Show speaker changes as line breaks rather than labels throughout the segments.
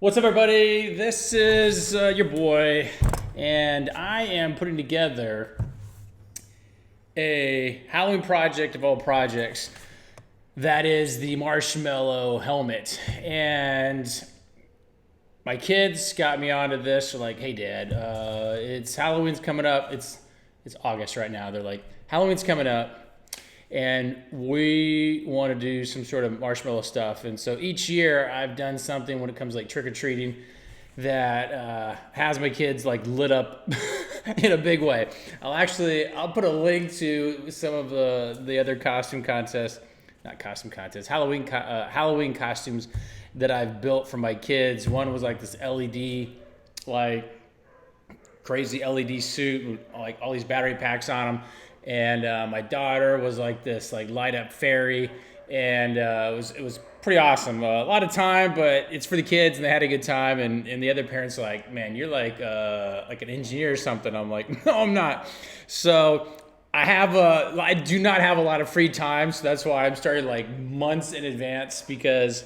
What's up, everybody? This is your boy, and I am putting together a Halloween project of all projects. That is the Marshmello Helmet. And my kids got me onto this. They're like, "Hey, Dad, it's Halloween's coming up. It's August right now." They're like, "Halloween's coming up, and we want to do some sort of marshmallow stuff." And so each year I've done something when it comes like trick-or-treating that has my kids like lit up in a big way. I'll put a link to some of the other Halloween costumes that I've built for my kids. One was like this LED, like crazy LED suit with like all these battery packs on them. And my daughter was like this like light up fairy, and it was pretty awesome. A lot of time, but it's for the kids, and they had a good time. And the other parents are like, "Man, you're like an engineer or something." I'm like, "No, I'm not." So I do not have a lot of free time, so that's why I'm starting like months in advance, because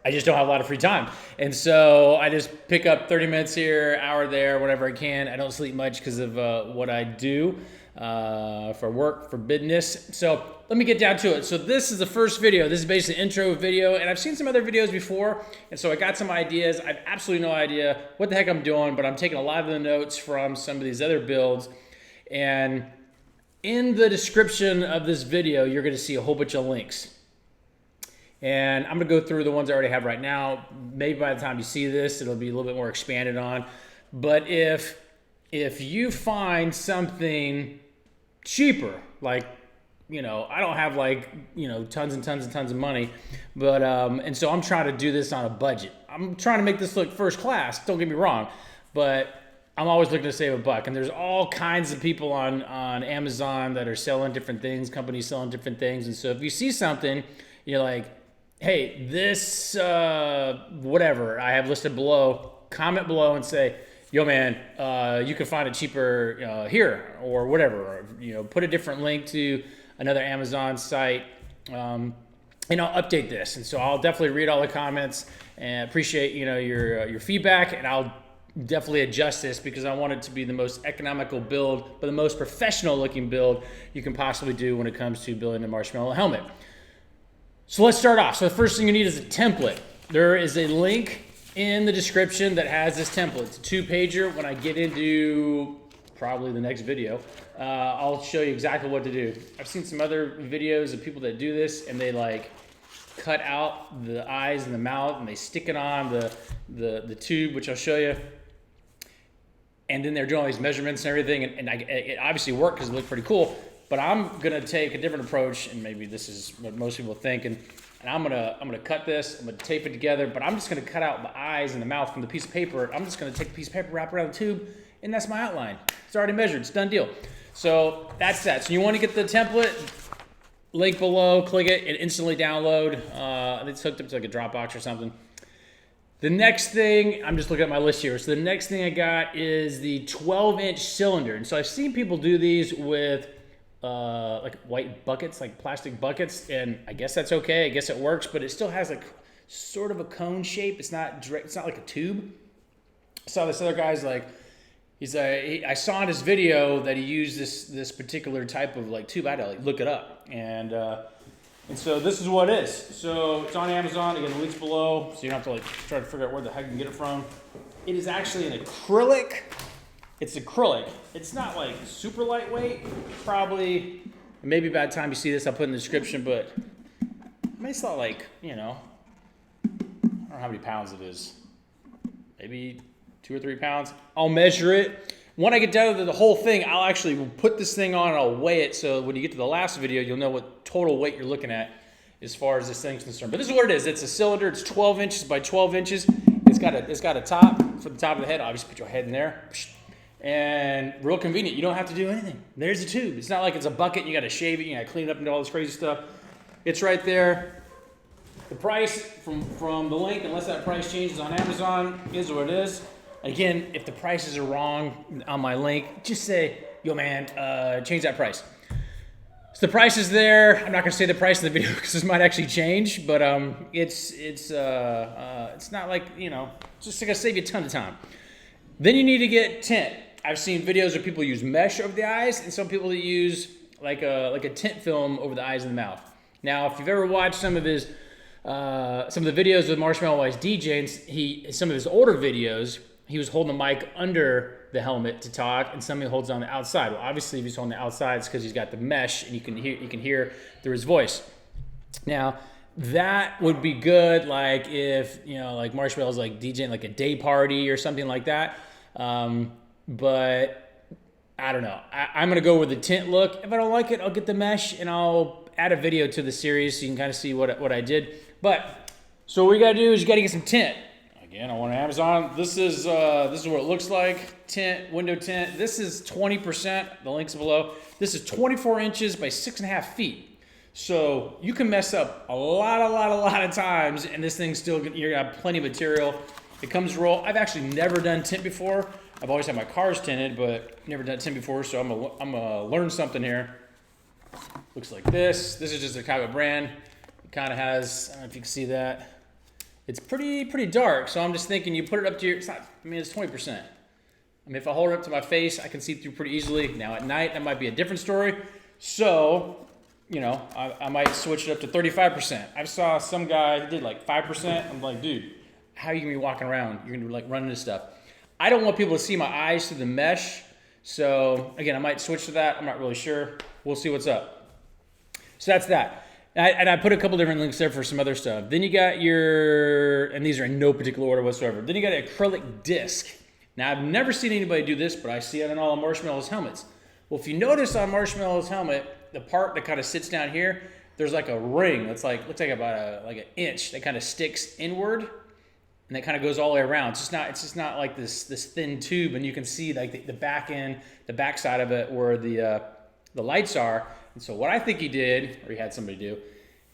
I just don't have a lot of free time. And so I just pick up 30 minutes here, hour there, whatever I can. I don't sleep much because of what I do for work, for business. So let me get down to it. So this is the first video. This is basically an intro video, and I've seen some other videos before, and so I got some ideas. I have absolutely no idea what the heck I'm doing, but I'm taking a lot of the notes from some of these other builds. And in the description of this video, you're going to see a whole bunch of links. And I'm going to go through the ones I already have right now. Maybe by the time you see this, it'll be a little bit more expanded on. But if you find something cheaper, like, you know, I don't have like, you know, tons and tons and tons of money, but and so I'm trying to do this on a budget. I'm trying to make this look first class, don't get me wrong, but I'm always looking to save a buck. And there's all kinds of people on Amazon that are selling different things, companies selling different things. And so if you see something, you're like, "Hey, this whatever I have listed below," comment below and say, "Yo, man, you can find it cheaper here," or whatever. Or, you know, put a different link to another Amazon site, and I'll update this. And so I'll definitely read all the comments and appreciate, you know, your feedback, and I'll definitely adjust this because I want it to be the most economical build, but the most professional looking build you can possibly do when it comes to building a Marshmello helmet. So let's start off. So the first thing you need is a template. There is a link in the description that has this template. It's a 2-pager. When I get into probably the next video, I'll show you exactly what to do. I've seen some other videos of people that do this, and they like cut out the eyes and the mouth, and they stick it on the tube, which I'll show you. And then they're doing all these measurements and everything, and it obviously worked because it looked pretty cool. But I'm gonna take a different approach, and maybe this is what most people think. And I'm gonna cut this. I'm gonna tape it together, but I'm just gonna cut out the eyes and the mouth from the piece of paper. I'm just gonna take the piece of paper, wrap around the tube, and that's my outline. It's already measured. It's done deal. So that's that. So you want to get the template. Link below. Click it. It instantly download. It's hooked up to like a Dropbox or something. The next thing, I'm just looking at my list here. So the next thing I got is the 12-inch cylinder. And so I've seen people do these with like white buckets, like plastic buckets, and I guess that's okay. I guess it works, but it still has like sort of a cone shape. It's not direct. It's not like a tube. I saw this other guy's like, I saw in his video that he used this particular type of like tube. I had to like look it up, and so this is what it is. So it's on Amazon. Again, the link's below, so you don't have to like try to figure out where the heck you can get it from. It is actually an acrylic. It's acrylic. It's not like super lightweight. Probably, maybe by the time you see this, I'll put in the description, but I mean, it's not like, you know, I don't know how many pounds it is. Maybe 2 or 3 pounds. I'll measure it. When I get down to the whole thing, I'll actually put this thing on and I'll weigh it, so when you get to the last video, you'll know what total weight you're looking at as far as this thing's concerned. But this is what it is. It's a cylinder. It's 12 inches by 12 inches. It's got a top for the top of the head. Obviously, put your head in there. And real convenient. You don't have to do anything. There's a tube. It's not like it's a bucket and you got to shave it, you got to clean it up and do all this crazy stuff. It's right there. The price from the link, unless that price changes on Amazon, is what it is. Again, if the prices are wrong on my link, just say, "Yo, man, change that price." So the price is there. I'm not gonna say the price in the video because this might actually change, but it's not like, you know, it's just gonna save you a ton of time. Then you need to get tint. I've seen videos where people use mesh over the eyes, and some people that use like a tint film over the eyes and the mouth. Now, if you've ever watched some of the videos with Marshmello while he's DJing, some of his older videos, he was holding the mic under the helmet to talk, and somebody holds on the outside. Well, obviously, if he's holding the outside, it's because he's got the mesh, and you can hear through his voice. Now, that would be good, like if, you know, like Marshmello's like DJing like a day party or something like that. But I don't know. I'm gonna go with the tint look. If I don't like it, I'll get the mesh, and I'll add a video to the series so you can kind of see what I did. But so what you gotta do is you gotta get some tint. Again, I want Amazon. This is what it looks like. Tint, window tint. This is 20%. The link's below. This is 24 inches by 6.5 feet. So you can mess up a lot of times, and this thing's still, you're gonna have plenty of material. It comes roll. I've actually never done tint before. I've always had my cars tinted, but never done tint before. So I'm gonna learn something here. Looks like this. This is just a Chicago brand. It kind of has. I don't know if you can see that. It's pretty dark, so I'm just thinking you put it up to your, it's 20%. I mean, if I hold it up to my face, I can see through pretty easily. Now at night, that might be a different story. So, you know, I might switch it up to 35%. I saw some guy that did like 5%. I'm like, dude, how are you gonna be walking around? You're gonna be like running into stuff. I don't want people to see my eyes through the mesh. So again, I might switch to that. I'm not really sure. We'll see what's up. So that's that. And I put a couple different links there for some other stuff. Then you got your, and these are in no particular order whatsoever. Then you got an acrylic disc. Now, I've never seen anybody do this, but I see it on all of Marshmello's helmets. Well, if you notice on Marshmello's helmet, the part that kind of sits down here, there's like a ring that's like, looks like about like an inch that kind of sticks inward, and that kind of goes all the way around. It's just not like this thin tube, and you can see like the back end, the back side of it where the lights are. And so what I think he did, or he had somebody do,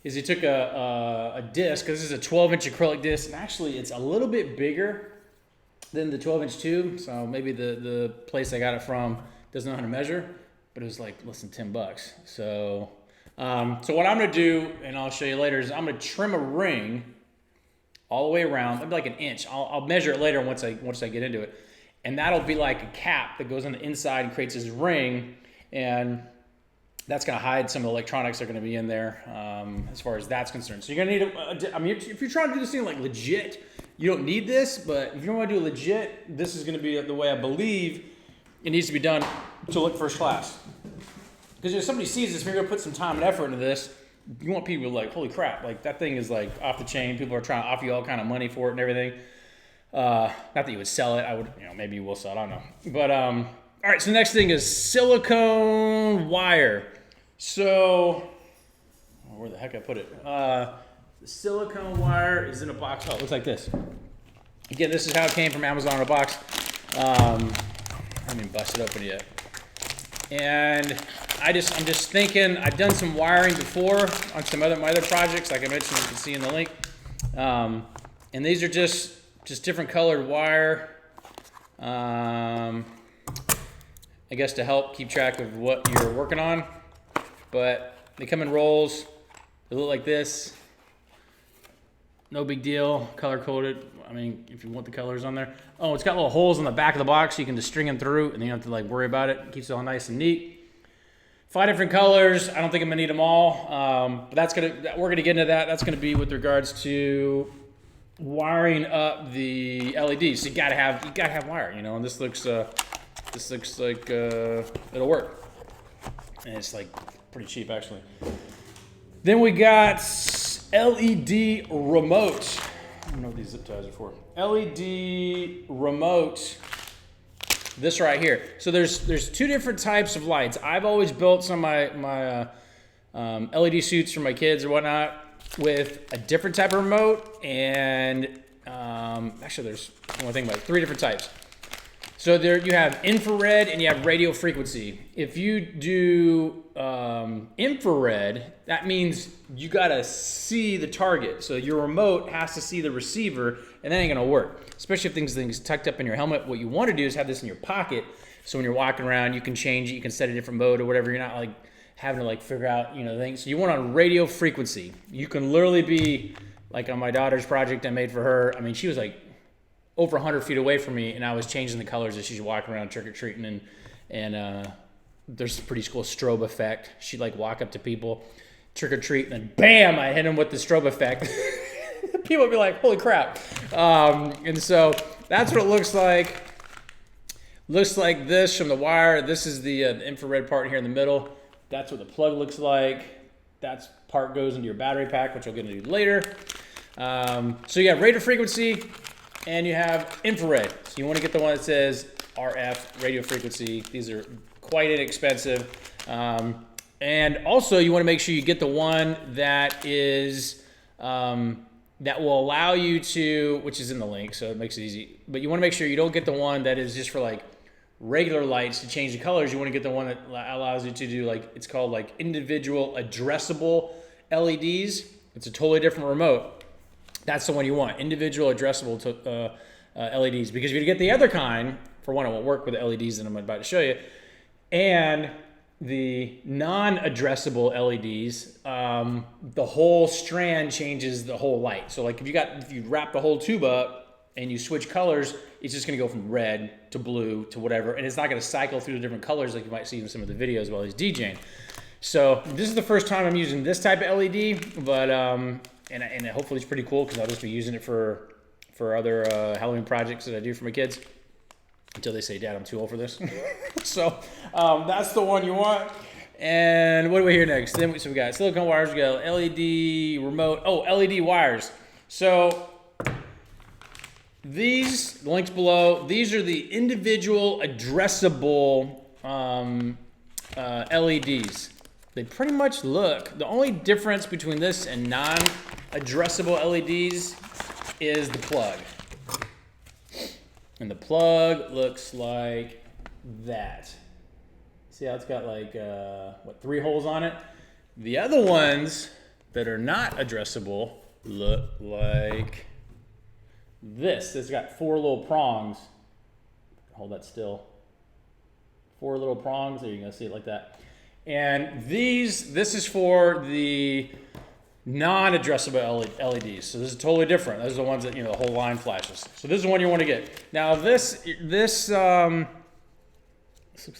is he took a disc, because this is a 12-inch acrylic disc, and actually it's a little bit bigger than the 12-inch tube, so maybe the place I got it from doesn't know how to measure, but it was like less than $10. So what I'm gonna do, and I'll show you later, is I'm gonna trim a ring all the way around, maybe like an inch. I'll measure it later once I get into it, and that'll be like a cap that goes on the inside and creates this ring, and that's going to hide some of the electronics that are going to be in there, as far as that's concerned. So you're going to need I mean, if you're trying to do this thing like legit, you don't need this, but if you want to do it legit, this is going to be the way I believe it needs to be done to look first class. Because if somebody sees this, if you're going to put some time and effort into this, you want people to like, holy crap, like that thing is like off the chain. People are trying to offer you all kind of money for it and everything. Not that you would sell it. I would, you know, maybe you will sell it, I don't know. But, all right, so the next thing is silicone wire. So, where the heck I put it? The silicone wire is in a box. Oh, it looks like this. Again, this is how it came from Amazon in a box. I haven't even busted open yet. And I'm just thinking, I've done some wiring before on some my other projects, like I mentioned, you can see in the link. And these are just different colored wire. I guess to help keep track of what you're working on, but they come in rolls. They look like this. No big deal, color coded. I mean, if you want the colors on there. Oh, it's got little holes in the back of the box so you can just string them through and you don't have to like worry about it. It keeps it all nice and neat. 5 different colors. I don't think I'm gonna need them all, but we're gonna get into that. That's gonna be with regards to wiring up the LEDs. So you gotta have wire, you know, and this looks like it'll work. And it's like pretty cheap actually. Then we got LED remote. I don't know what these zip ties are for. LED remote. This right here. So there's 2 different types of lights. I've always built some of my LED suits for my kids or whatnot with a different type of remote, and actually there's one thing about 3 different types. So there you have infrared and you have radio frequency. If you do infrared, that means you gotta see the target. So your remote has to see the receiver, and that ain't gonna work. Especially if things tucked up in your helmet. What you want to do is have this in your pocket, so when you're walking around, you can change it. You can set a different mode or whatever. You're not like having to like figure out, you know, things. So you want on radio frequency. You can literally be like on my daughter's project I made for her. I mean, she was like over 100 feet away from me, and I was changing the colors as she's walking around trick or treating, and there's a pretty cool strobe effect. She'd like walk up to people, trick or treat, and then bam, I hit them with the strobe effect. People would be like, "Holy crap!" And so that's what it looks like. Looks like this from the wire. This is the infrared part here in the middle. That's what the plug looks like. That part goes into your battery pack, which I'll get into later. So you have radio frequency and you have infrared. So you want to get the one that says RF, radio frequency. These are quite inexpensive. And also you want to make sure you get the one that is, that will allow you to, which is in the link, so it makes it easy. But you want to make sure you don't get the one that is just for like regular lights to change the colors. You want to get the one that allows you to do like, it's called like individual addressable LEDs. It's a totally different remote. That's the one you want, individual addressable LEDs. Because if you get the other kind, for one, it won't work with the LEDs that I'm about to show you. And the non-addressable LEDs, the whole strand changes the whole light. So like if you wrap the whole tube up and you switch colors, it's just gonna go from red to blue to whatever, and it's not gonna cycle through the different colors like you might see in some of the videos while he's DJing. So this is the first time I'm using this type of LED, but and hopefully it's pretty cool because I'll just be using it for other Halloween projects that I do for my kids until they say, "Dad, I'm too old for this." So that's the one you want. And what do we hear next? Then we got silicone wires, we got LED remote. Oh, LED wires. So these, the links below, these are the individual addressable LEDs. They pretty much look, the only difference between this and non-addressable LEDs is the plug. And the plug looks like that. See how it's got like, 3 holes on it? The other ones that are not addressable look like this. It's got 4 little prongs. Hold that still. 4 little prongs. There, you're gonna see it like that. And this is for the non-addressable LEDs. So this is totally different. Those are the ones that, you know, the whole line flashes. So this is the one you want to get. Now this looks a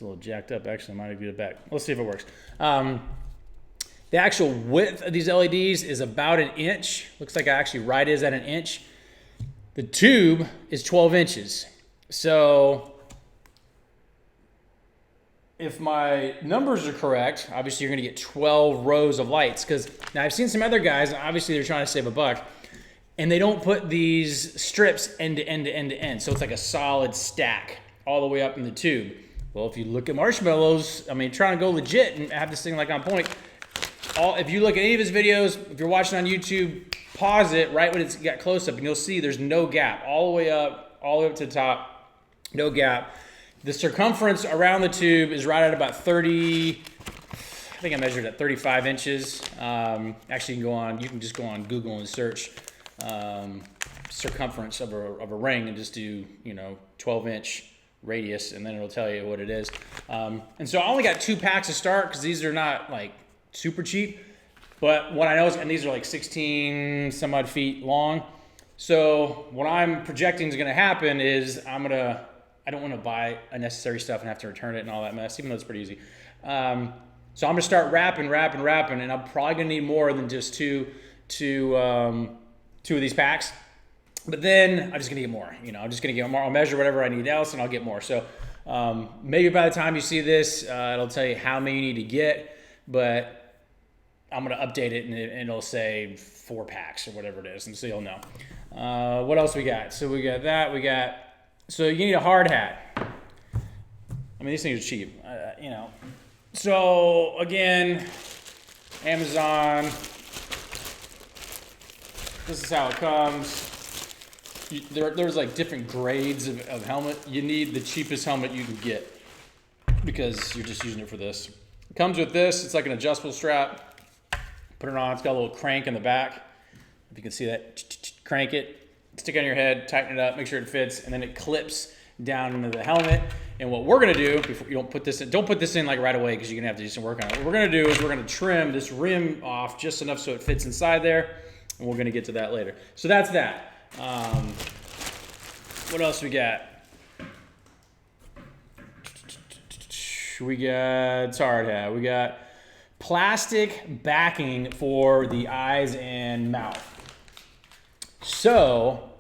little jacked up. Actually, I might do it back. Let's see if it works. The actual width of these LEDs is about 1 inch. Looks like actually right is at 1 inch. The tube is 12 inches. So if my numbers are correct, obviously you're gonna get 12 rows of lights. Because now I've seen some other guys, and obviously they're trying to save a buck, and they don't put these strips end to end to end to end. So it's like a solid stack all the way up in the tube. Well, if you look at Marshmello's, I mean, trying to go legit and have this thing like on point, if you look at any of his videos, if you're watching on YouTube, pause it right when it's got close up and you'll see there's no gap. All the way up to the top, no gap. The circumference around the tube is right at about 30, I think I measured at 35 inches. Actually, you can just go on Google and search circumference of a ring and just do, 12-inch radius, and then it'll tell you what it is. And so I only got 2 packs to start because these are not like super cheap. But what I know is, and these are like 16 some odd feet long. So what I'm projecting is going to happen is I don't want to buy unnecessary stuff and have to return it and all that mess, even though it's pretty easy. So I'm going to start wrapping, and I'm probably going to need more than just two of these packs. But then I'm just going to get more. I'm just going to get more. I'll measure whatever I need else, and I'll get more. So maybe by the time you see this, it'll tell you how many you need to get. But I'm going to update it, and it'll say 4 packs or whatever it is, and so you'll know. What else we got? So we got that. So you need a hard hat. I mean, these things are cheap, So again, Amazon. This is how it comes. There's like different grades of helmet. You need the cheapest helmet you can get because you're just using it for this. It comes with this. It's like an adjustable strap. Put it on. It's got a little crank in the back. If you can see that, crank it, stick it on your head, tighten it up, make sure it fits, and then it clips down into the helmet. And what we're gonna do, before you don't put this in like right away because you're gonna have to do some work on it. What we're gonna do is we're gonna trim this rim off just enough so it fits inside there, and we're gonna get to that later. So that's that. What else we got? We got, it's hard hat. We got plastic backing for the eyes and mouth. So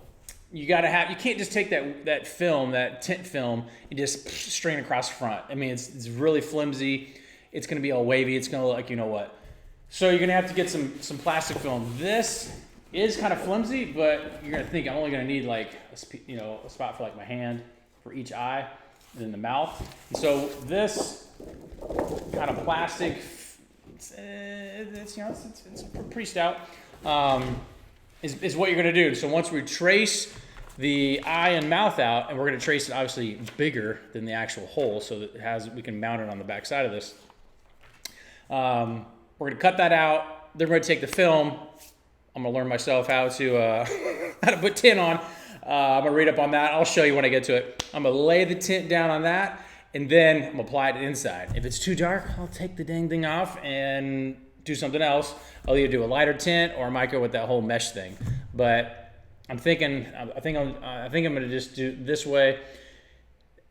you gotta have, you can't just take that film, that tint film, and just strain across the front. I mean, it's really flimsy. It's gonna be all wavy. It's gonna look like you know what. So you're gonna have to get some plastic film. This is kind of flimsy, but you're gonna think I'm only gonna need like a spot for like my hand for each eye, and then the mouth. And so this kind of plastic, it's pretty stout, is what you're gonna do. So once we trace the eye and mouth out, and we're gonna trace it obviously bigger than the actual hole, so that we can mount it on the back side of this. We're gonna cut that out. Then we're gonna take the film. I'm gonna learn myself how to put tint on. I'm gonna read up on that. I'll show you when I get to it. I'm gonna lay the tint down on that, and then I'm gonna apply it inside. If it's too dark, I'll take the dang thing off and do something else. I'll either do a lighter tint or I might go with that whole mesh thing. But I'm thinking, I think I'm gonna just do this way.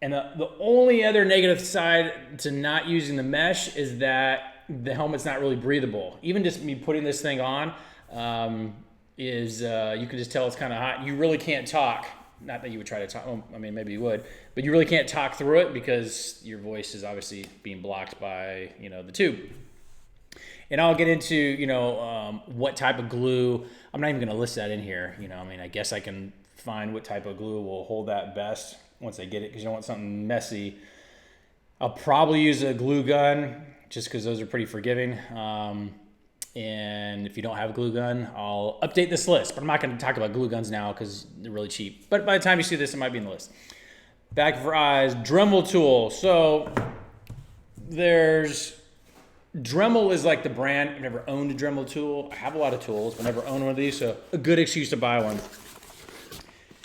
And the only other negative side to not using the mesh is that the helmet's not really breathable. Even just me putting this thing on, you can just tell it's kind of hot. You really can't talk. Not that you would try to talk. Well, I mean, maybe you would, but you really can't talk through it because your voice is obviously being blocked by the tube. And I'll get into what type of glue. I'm not even going to list that in here. I mean, I guess I can find what type of glue will hold that best once I get it, because you don't want something messy. I'll probably use a glue gun just because those are pretty forgiving. And if you don't have a glue gun, I'll update this list. But I'm not going to talk about glue guns now because they're really cheap. But by the time you see this, it might be in the list. Back for eyes, Dremel tool. So Dremel is like the brand. I've never owned a Dremel tool. I have a lot of tools, but never owned one of these. So a good excuse to buy one.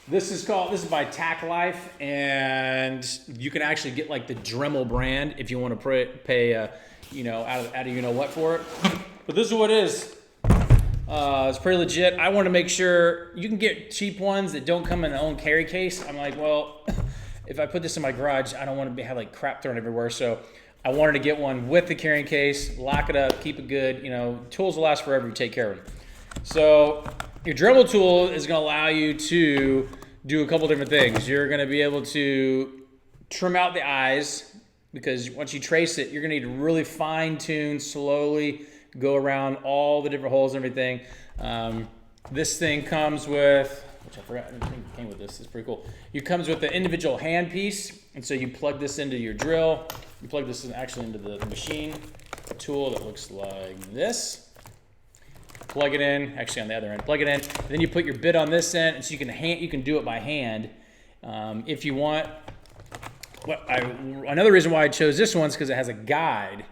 This is by Tack Life, and you can actually get like the Dremel brand if you want to pay out of what for it. But this is what it is. It's pretty legit. I want to make sure you can get cheap ones that don't come in their own carry case. I'm like, well, if I put this in my garage, I don't want to have like crap thrown everywhere. So I wanted to get one with the carrying case, lock it up, keep it good. Tools will last forever. You take care of them. So your Dremel tool is going to allow you to do a couple different things. You're going to be able to trim out the eyes, because once you trace it, you're going to need to really fine tune, slowly go around all the different holes and everything. This thing comes with, which I forgot, I think it came with this. It's pretty cool. It comes with the individual hand piece, and so you plug this into your drill. You plug this into the machine tool that looks like this. Plug it in, actually on the other end, plug it in. Then you put your bit on this end, and so you can do it by hand if you want. Another reason why I chose this one is because it has a guide.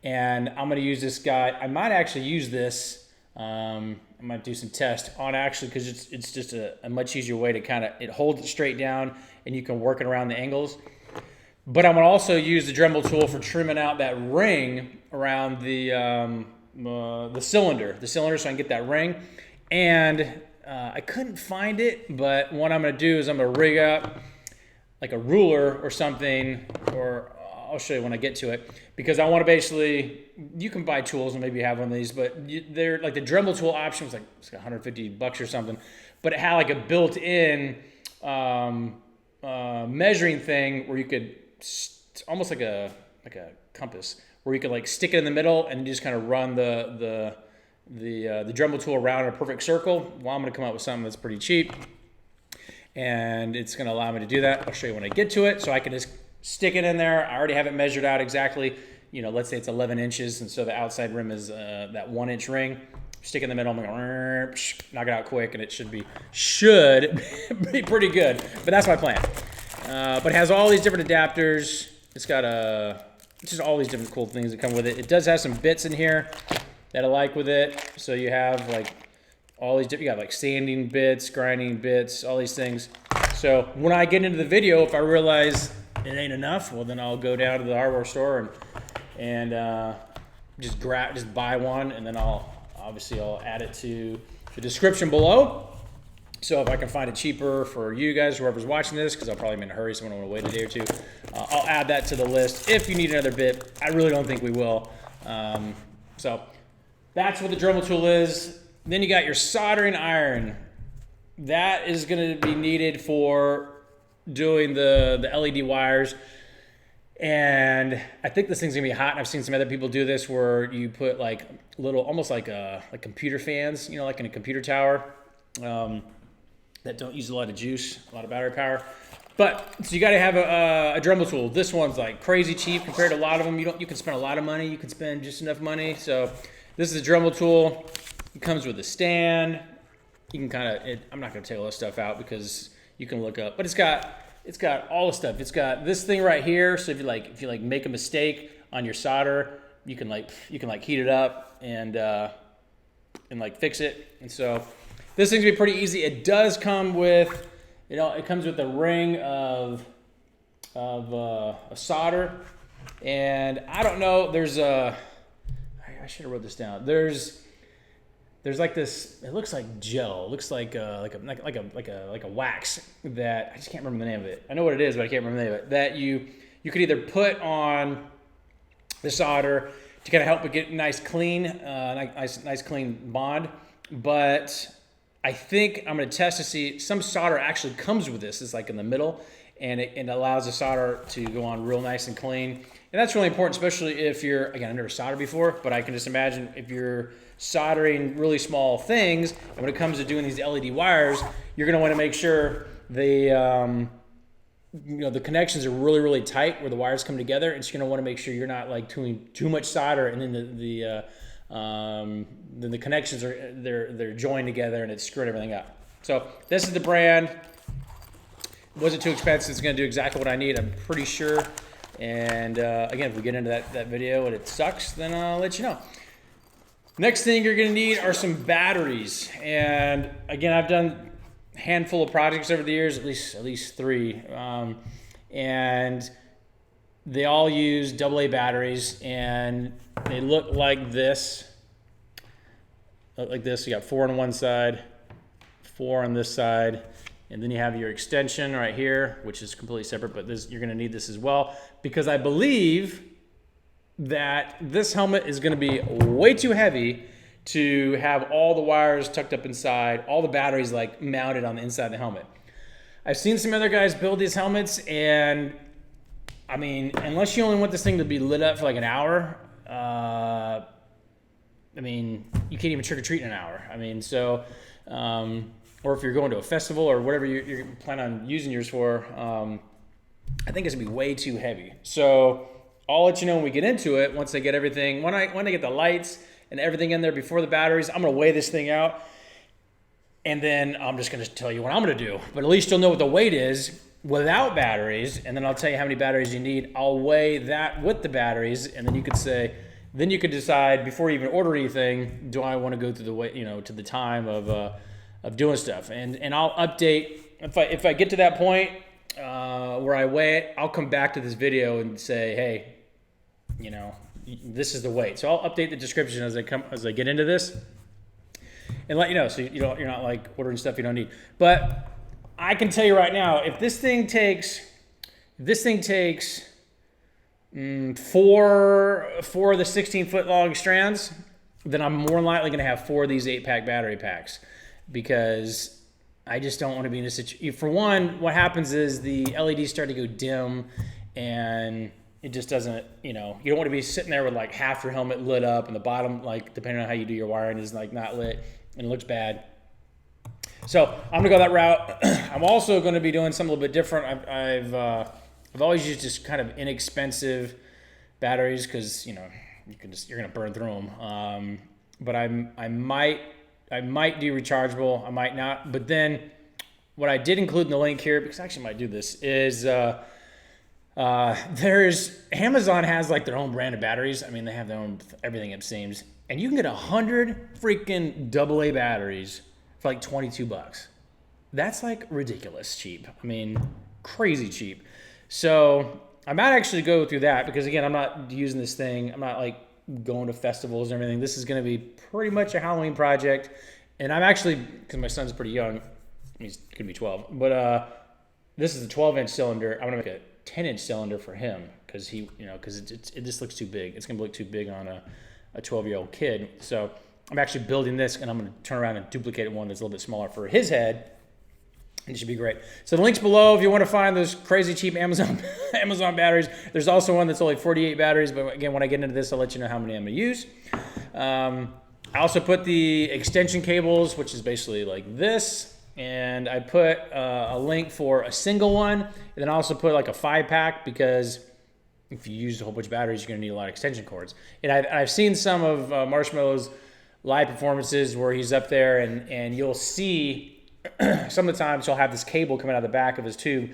And I'm going to use this guide. I might actually use this. I might do some tests on because it's just a much easier way to it holds it straight down, and you can work it around the angles. But I'm going to also use the Dremel tool for trimming out that ring around the cylinder, so I can get that ring. And I couldn't find it, but what I'm going to do is I'm going to rig up like a ruler or something, or I'll show you when I get to it, because I want to basically, you can buy tools and maybe you have one of these, but they're like the Dremel tool option was like it's like $150 or something, but it had like a built-in measuring thing where you could almost like a compass, where you could like stick it in the middle and just kind of run the Dremel tool around in a perfect circle. Well, I'm going to come up with something that's pretty cheap, and it's going to allow me to do that. I'll show you when I get to it, so I can just stick it in there. I already have it measured out exactly. Let's say it's 11 inches, and so the outside rim is that 1 inch ring. Stick in the middle, I'm gonna knock it out quick, and it should be pretty good. But that's my plan. But it has all these different adapters. It's got just all these different cool things that come with it. It does have some bits in here that I like with it. So you have like all these different, you got like sanding bits, grinding bits, all these things. So when I get into the video, if I realize it ain't enough, well then I'll go down to the hardware store and just buy one, and then I'll add it to the description below. So if I can find it cheaper for you guys, whoever's watching this, because I'll probably be in a hurry, so I'm gonna wait a day or two, I'll add that to the list. If you need another bit, I really don't think we will. So that's what the Dremel tool is. Then you got your soldering iron. That is gonna be needed for doing the LED wires. And I think this thing's gonna be hot, and I've seen some other people do this where you put like little, almost like computer fans, you know, like in a computer tower, that don't use a lot of juice, a lot of battery power. But so you got to have a Dremel tool. This one's like crazy cheap compared to a lot of them. You can spend a lot of money. You can spend just enough money. So this is a Dremel tool. It comes with a stand. You can kind of, I'm not going to take all this stuff out because you can look up, but it's got all the stuff. It's got this thing right here. So if you make a mistake on your solder, you can heat it up and like fix it. And so this thing's gonna be pretty easy. It does come with, it comes with a ring of a solder, and I don't know. I should have wrote this down. There's like this. It looks like gel. It looks like a wax that I just can't remember the name of it. I know what it is, but I can't remember the name of it. That you could either put on the solder to kind of help it get nice clean bond, but I think I'm going to test to see, some solder actually comes with this. It's like in the middle, and it allows the solder to go on real nice and clean. And that's really important, especially if you're, again, I've never soldered before, but I can just imagine if you're soldering really small things, and when it comes to doing these LED wires, you're going to want to make sure the connections are really, really tight where the wires come together. And so you're going to want to make sure you're not like doing too much solder, and then then the connections they're joined together and it's screwed everything up. So this is the brand. It wasn't too expensive. It's going to do exactly what I need, I'm pretty sure. And again, if we get into that video and it sucks, then I'll let you know. Next thing you're going to need are some batteries. And again, I've done a handful of projects over the years, at least 3, and they all use AA batteries, and they look like this. You got 4 on one side, 4 on this side, and then you have your extension right here, which is completely separate, but you're going to need this as well, because I believe that this helmet is going to be way too heavy to have all the wires tucked up inside, all the batteries like mounted on the inside of the helmet. I've seen some other guys build these helmets, and I mean, unless you only want this thing to be lit up for like an hour, I mean, you can't even trick or treat in an hour. I mean, so, or if you're going to a festival or whatever you're planning on using yours for, I think it's gonna be way too heavy. So I'll let you know when we get into it. Once I get everything, when I get the lights and everything in there before the batteries, I'm gonna weigh this thing out, and then I'm just gonna tell you what I'm gonna do. But at least you'll know what the weight is without batteries, and then I'll tell you how many batteries you need. I'll weigh that with the batteries, and then you could say, then you could decide before you even order anything, do I want to go through the way, to the time of doing stuff. And I'll update if I get to that point where I weigh it. I'll come back to this video and say, hey, this is the weight. So I'll update the description as I get into this, and let you know, so you're not like ordering stuff you don't need. But I can tell you right now, if this thing takes 4 of the 16-foot long strands, then I'm more likely going to have 4 of these 8-pack battery packs, because I just don't want to be in a situation. For one, what happens is the LEDs start to go dim, and it just doesn't, you don't want to be sitting there with like half your helmet lit up and the bottom, like depending on how you do your wiring, is like not lit and it looks bad. So I'm gonna go that route. I'm also going to be doing something a little bit different. I've always used just kind of inexpensive batteries, because you're gonna burn through them. But I might do rechargeable. I might not. But then what I did include in the link here, because I actually might do this, is Amazon has like their own brand of batteries. I mean, they have their own everything, it seems, and you can get 100 freaking AA batteries for like $22. That's like ridiculous cheap. I mean, crazy cheap. So I might actually go through that because again, I'm not using this thing. I'm not like going to festivals and everything. This is going to be pretty much a Halloween project. And I'm actually, because my son's pretty young, he's going to be 12, but this is a 12-inch cylinder. I'm going to make a 10-inch cylinder for him because he, you know, because it just looks too big. It's going to look too big on a 12-year-old kid. So I'm actually building this, and I'm going to turn around and duplicate one that's a little bit smaller for his head. And it should be great. So the link's below if you want to find those crazy cheap Amazon batteries. There's also one that's only 48 batteries, but again, when I get into this, I'll let you know how many I'm going to use. I also put the extension cables, which is basically like this, and I put a link for a single one, and then I also put like a 5-pack because if you use a whole bunch of batteries, you're going to need a lot of extension cords. And I've seen some of Marshmello's live performances where he's up there, and you'll see some of the times he'll have this cable coming out of the back of his tube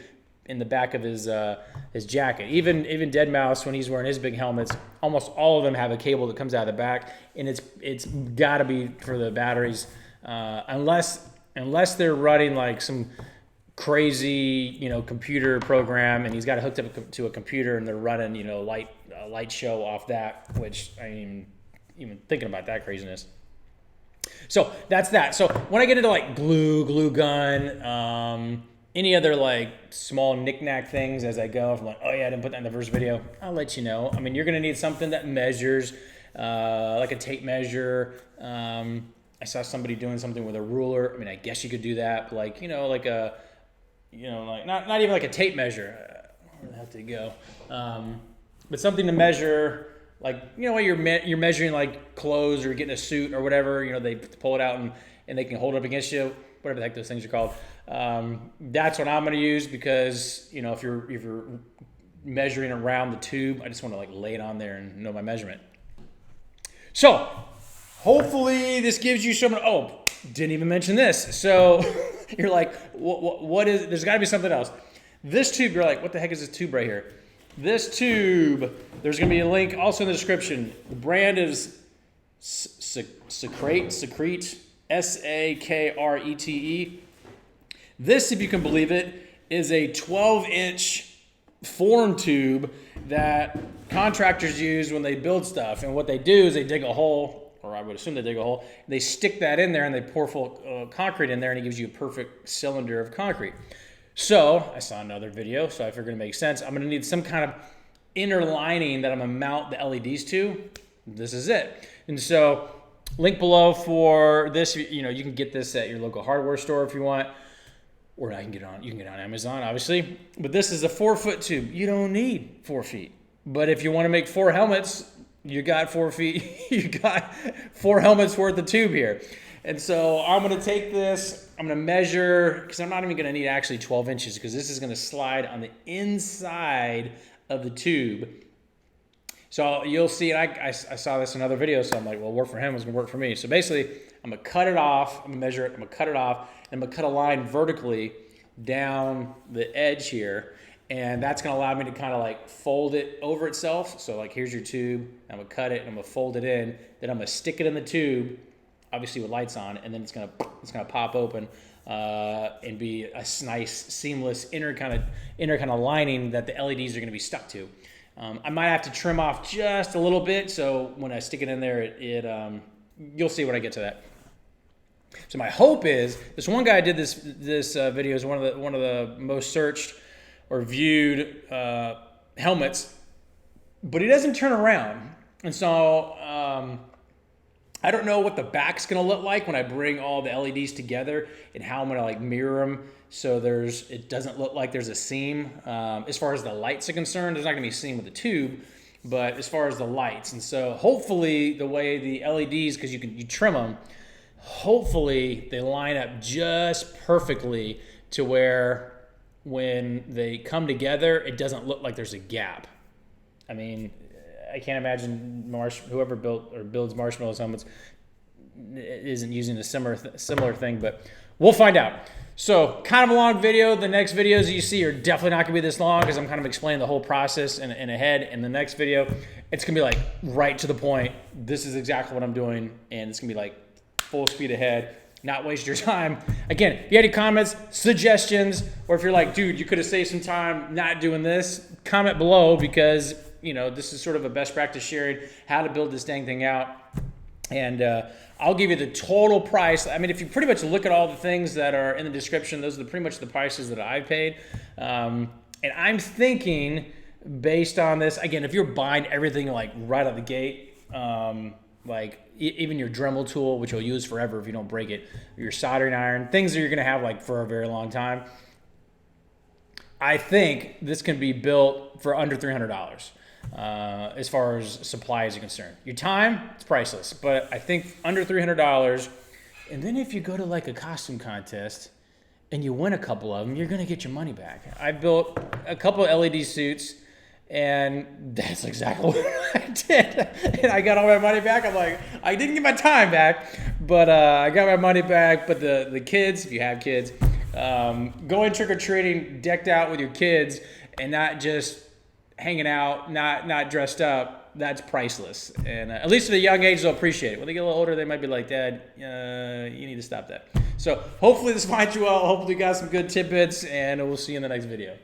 in the back of his jacket. Even Deadmau5, when he's wearing his big helmets, almost all of them have a cable that comes out of the back, and it's got to be for the batteries, unless they're running like some crazy, you know, computer program, and he's got it hooked up to a computer, and they're running, you know, light show off that, which I mean, even thinking about that craziness. So that's that. So when I get into like glue gun, any other like small knick-knack things as I go, if I'm like, oh yeah, I didn't put that in the first video, I'll let you know. I mean, you're gonna need something that measures, like a tape measure. I saw somebody doing something with a ruler. I mean, I guess you could do that, but like, you know, like a, you know, like not even like a tape measure. Where the hell did it go? But something to measure, like, you know, when you're measuring like clothes or getting a suit or whatever, you know, they pull it out and they can hold it up against you, whatever the heck those things are called. That's what I'm going to use because, you know, if you're measuring around the tube, I just want to like lay it on there and know my measurement. So hopefully this gives you some, oh, didn't even mention this. So you're like, what is, there's got to be something else. This tube, you're like, what the heck is this tube right here? This tube, there's going to be a link also in the description. The brand is Sakrete, S-A-K-R-E-T-E. This, if you can believe it, is a 12-inch form tube that contractors use when they build stuff. And what they do is they dig a hole, or I would assume they dig a hole, they stick that in there and they pour full concrete in there, and it gives you a perfect cylinder of concrete. So I saw another video, so I figured it makes sense. I'm going to need some kind of inner lining that I'm going to mount the LEDs to. This is it. And so link below for this. You know, you can get this at your local hardware store if you want, or you can get on Amazon, obviously. But this is a 4-foot tube. You don't need 4 feet. But if you want to make 4 helmets, you got 4 feet. You got 4 helmets worth of tube here. And so I'm going to take this, I'm going to measure, because I'm not even going to need actually 12 inches, because this is going to slide on the inside of the tube. So you'll see, I saw this in another video, so I'm like, well, work for him, it's going to work for me. So basically, I'm going to cut it off, I'm going to measure it, I'm going to cut it off, and I'm going to cut a line vertically down the edge here. And that's going to allow me to kind of like fold it over itself. So like, here's your tube, I'm going to cut it, and I'm going to fold it in, then I'm going to stick it in the tube, obviously with lights on, and then it's gonna pop open and be a nice seamless inner kind of lining that the LEDs are gonna be stuck to. I might have to trim off just a little bit, so when I stick it in there, you'll see when I get to that. So my hope is this one guy did this video is one of the most searched or viewed helmets, but he doesn't turn around, and so. I don't know what the back's gonna look like when I bring all the LEDs together and how I'm gonna like mirror them so it doesn't look like there's a seam. As far as the lights are concerned, there's not gonna be a seam with the tube, but as far as the lights, and so hopefully the way the LEDs, because you trim them, hopefully they line up just perfectly to where when they come together, it doesn't look like there's a gap. I mean, I can't imagine whoever built or builds Marshmello helmets isn't using a similar thing, but we'll find out. So kind of a long video. The next videos that you see are definitely not gonna be this long because I'm kind of explaining the whole process in ahead. In the next video, it's gonna be like right to the point. This is exactly what I'm doing, and it's gonna be like full speed ahead. not waste your time. Again, if you have any comments, suggestions, or if you're like, dude, you could have saved some time not doing this, comment below, because this is sort of a best practice sharing how to build this dang thing out. And I'll give you the total price. I mean, if you pretty much look at all the things that are in the description, those are pretty much the prices that I paid. And I'm thinking, based on this, again, if you're buying everything like right out the gate, like even your Dremel tool, which you'll use forever if you don't break it, your soldering iron, things that you're gonna have like for a very long time, I think this can be built for under $300 as far as supplies are concerned. Your time, it's priceless, but I think under $300. And then if you go to like a costume contest and you win a couple of them, you're gonna get your money back. I built a couple of LED suits, and that's exactly what I did. And I got all my money back. I'm like, I didn't get my time back, but I got my money back. But the kids, if you have kids, going trick-or-treating decked out with your kids and not just hanging out, not dressed up, that's priceless. And at least at a young age, they'll appreciate it. When they get a little older, they might be like, Dad, you need to stop that. So hopefully this finds you well. Hopefully you got some good tidbits, and we'll see you in the next video.